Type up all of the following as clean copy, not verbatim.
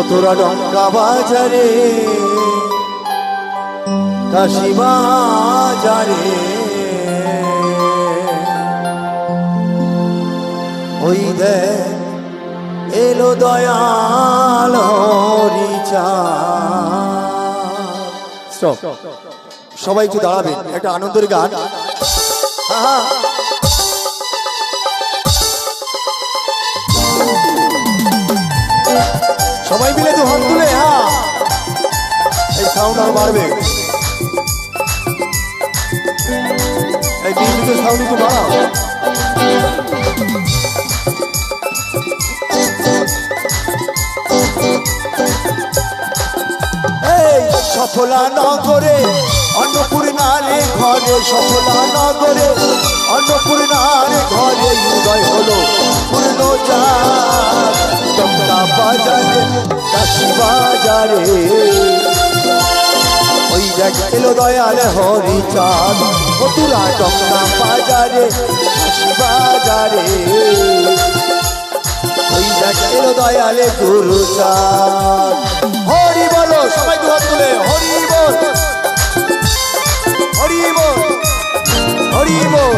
তোরা ডঙ্কা বাজারে কাশি বাজারে ওই দেখ এলো দয়াল হরিচাঁদ। সবাই একটু দাঁড়াবেন, একটা আনন্দের গান। সবাই মিলে তো হাত তুলে, হ্যাঁ এই সাউন্ড আরো বাড়বে, এই মিউজিকের সাউন্ড একটু বাড়াও। এই সফলা নগরে অন্নপূর্ণারে ঘরে, সফলা নগরে অন্নপূর্ণারে ঘরে উদয় হলো পূর্ণচাঁদ। ডঙ্কা বাজারে কাশি বাজারে ওই দেখ এলো দয়াল হরিচাঁদ। তোরা ডঙ্কা বাজারে কাশি বাজারে ওই দেখ এলো দয়ালে গুরুচাঁদ। হরি বলো, সবাই হাত তুলে হরি বল, হরি বল, হরি বল।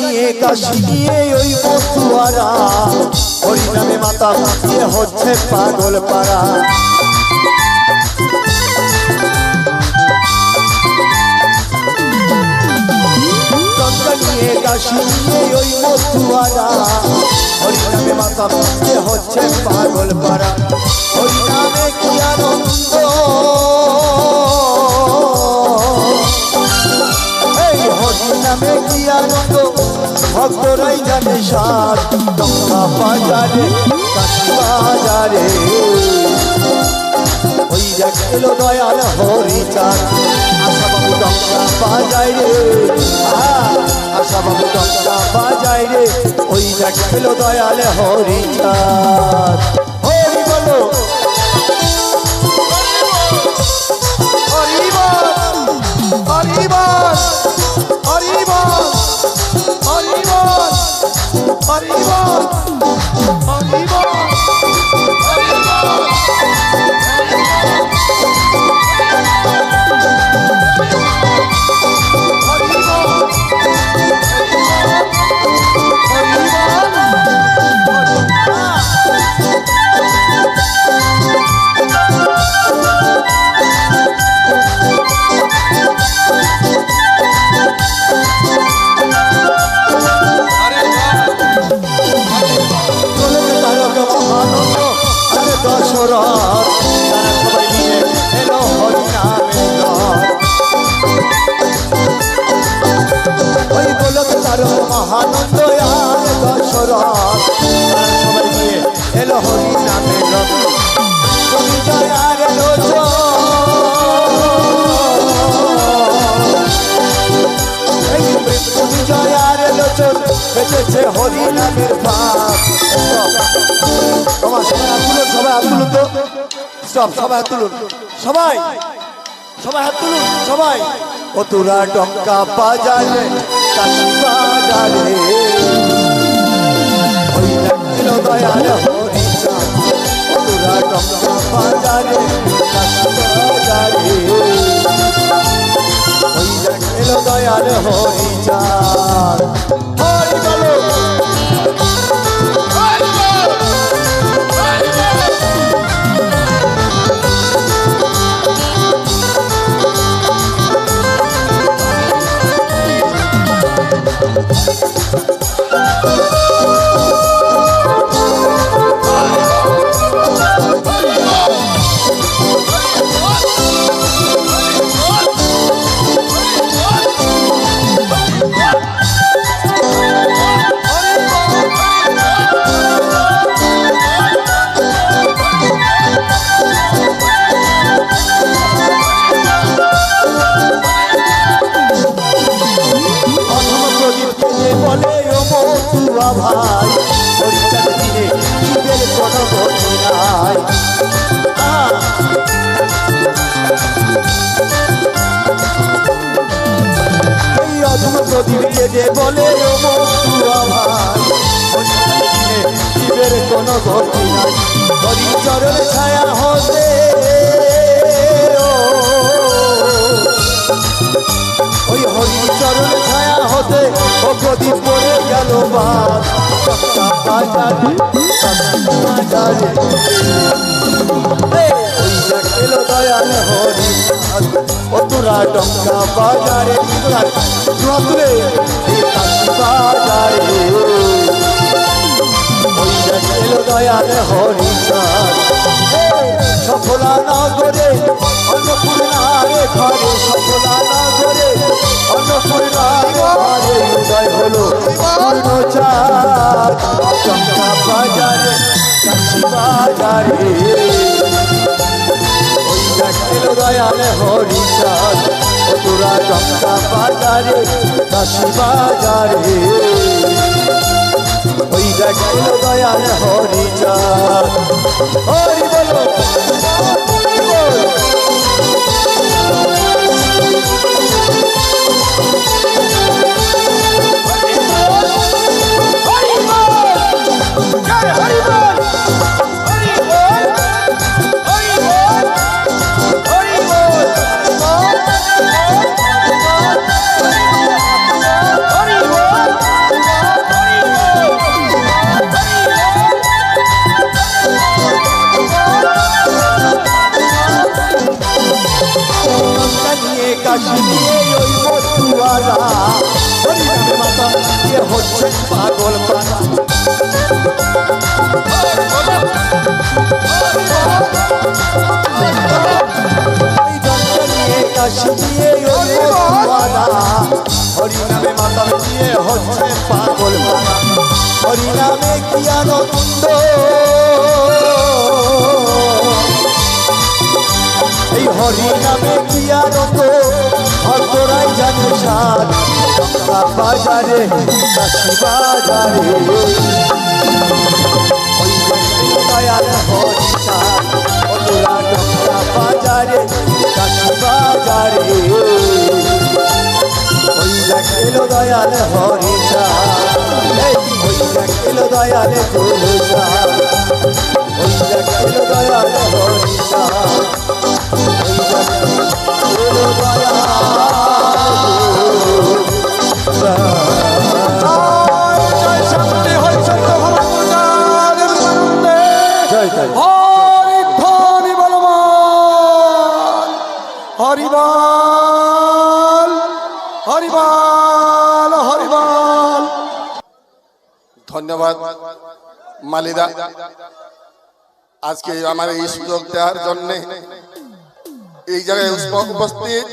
নিয়ে কাশি নিয়ে ওই মতুয়ারা হরিনামে মাতা মাতিয়ে হচ্ছে পাগল পাড়া। গঙ্গা নিয়ে কাশি নিয়ে ওই মতুয়ারা হরিনামে মাতা মাতিয়ে হচ্ছে পাগল পাড়া। হরিনামে কি আনন্দ, হরিনামে কি আনন্দ ভক্তরাই জানে সার। ডঙ্কা বাজারে কাশি বাজারে ওই দেখ এলো দয়াল হরিচাঁদ। আশা বাবু ডঙ্কা বাজায় রে, আশা বাবু ডঙ্কা বাজায় রে ওই দেখ এলো দয়াল হরিচাঁদ। হরি বলো, হরি বল, হরি বল, হরি বল, হরি বল, হরি বল, হরি বল, হরি বল। দশরথ তারা সবাই মিলে এলো হরিনামে ঘর। ওই গোলক তার মহানন্দ আর দশরথ তারা সবাই মিলে এলো হরিনামে ঘর। তুমি জয় আর এলো তুমি জয় আর এলো চোর বেঁচেছে হরিনামের ভাব। সবাই হাত তুলুন, সবাই হাত তুলুন তো, সবাই হাত তুলুন, সবাই সবাই হাত তুলুন সবাই। ও তোরা ডঙ্কা বাজারে কাশি বাজারে ওই এলো দয়াল হরিচাঁদ। ও তোরা ডঙ্কা বাজারে কাশি বাজারে ওই এলো দয়াল হরিচাঁদ। হরি বলো, বন্ধুরা ভাই হরিচাঁদ দিনে জীবের কোনো গতি নাই। এই অধম প্রদীপ কেঁদে বলে ও বন্ধুরা ভাই হরিচাঁদ দিনে জীবের কোনো গতি নাই। হরিচরণ ছায়া হতে ওই হরিচরণ ছায়া হতে ও প্রদীপ পড়ে গেল বাদ বাজারে বাজারে ওই গেল দয়াল হরি ও তোরা ডঙ্কা বাজারে তুলে বাজারে ওই গেল দয়াল হরি সফলা না করে অন্নপূর্ণারে ঘরে সফলা না করে অন্নপূর্ণারে ঘরে উদয় হলো পূর্ণচাঁদ চম্পা বাজারে কাশী বাজারে ওই দেখল দয়াল হরিচাঁদ ও তোরা চম্পা বাজারে কাশী বাজারে ওই দেখল দয়াল হরিচাঁদ হরি বলো কাশি নিয়ে ওই বন্ধুয়ারা হরিনামে মাতা দিয়ে হচ্ছে পাগল পারা নিয়ে কাশি নিয়ে ওই বন্ধুয়ারা হরিনামে মাতা দিয়ে হচ্ছে পাগল পারা হরিনামে কি আনন্দ এই হরি নামে কি আনন্দ ভক্তরাই জানে সাদ চম্পা বাজারে কাশী বাজারে ওই দয়াল হরিচাঁদ ওরা চম্পা বাজারে কাশী বাজারে ওই দেখল দয়াল হরিচাঁদ ওই দেখল দয়াল তুলচাঁদ ওই দেখল দয়াল হরিচাঁদ হরিবল হরিবল হরিবল। ধন্যবাদ মালিদা আজকে আমার এই সুযোগ দেওয়ার জন্য। এই জায়গায় উপস্থিত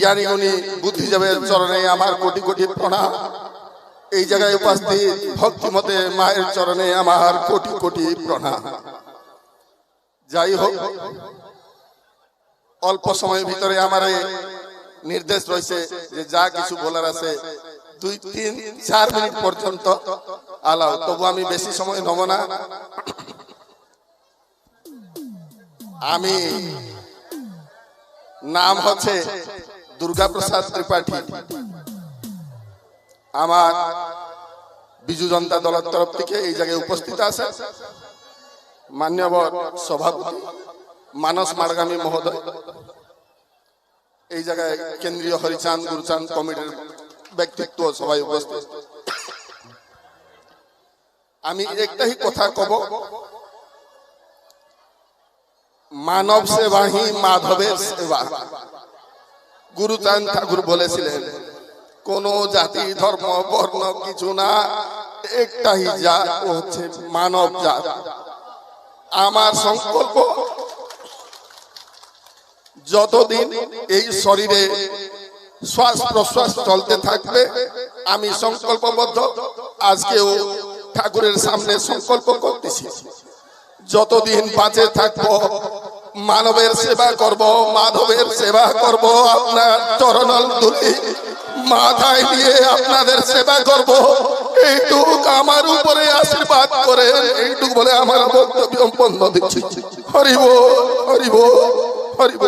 জ্ঞানী গুণী বুদ্ধিজীবীর চরণে আমার কোটি কোটি প্রণাম। এই জায়গায় উপস্থিত ভক্তিমতে মায়ের চরণে আমার কোটি কোটি প্রণাম। যাই হোক, অল্প সময়ের ভিতরে আমার নির্দেশ রয়েছে যে যা কিছু বলার আছে 2-3-4 মিনিট পর্যন্ত আলাও, তবু আমি বেশি সময় নেব না। আমি নাম হচ্ছে দুর্গাপ্রসাদ ত্রিপাঠী। আমার বিজু জনতা দলের তরফ থেকে এই জায়গায় উপস্থিত আছে মাননীয় সভাপতি মানস মারগামী মহোদয়, এই জায়গায় কেন্দ্রীয় হরিচাঁদ গুরুচাঁদ কমিটির ব্যক্তিত্ব সবাই উপস্থিত। আমি একটাই কথা কব, মানব সেবা হি মাধবের সেবা। গুরুচাঁদ ঠাকুর বলেছিলেন কোন জাতি ধর্ম বর্ণ কিছু না, একটাই জাত, ও হচ্ছে মানব জাত। আমার সংকল্প যতদিন এই শরীরে শ্বাস প্রশ্বাস চলতে থাকবে আমি সংকল্পবদ্ধ, আজকেও ঠাকুরের সামনে সংকল্প করতেছি যতদিন বাঁচে থাকবো মানবের সেবা করব, মাধবের সেবা করব, আপনার চরণাল ধুলি মাথায় দিয়ে আপনাদের সেবা করব। এইটুক আমার উপরে আশীর্বাদ করে এইটুক বলে আমার বক্তব্য বন্ধ দিচ্ছি। হরিব হরিব হরিব।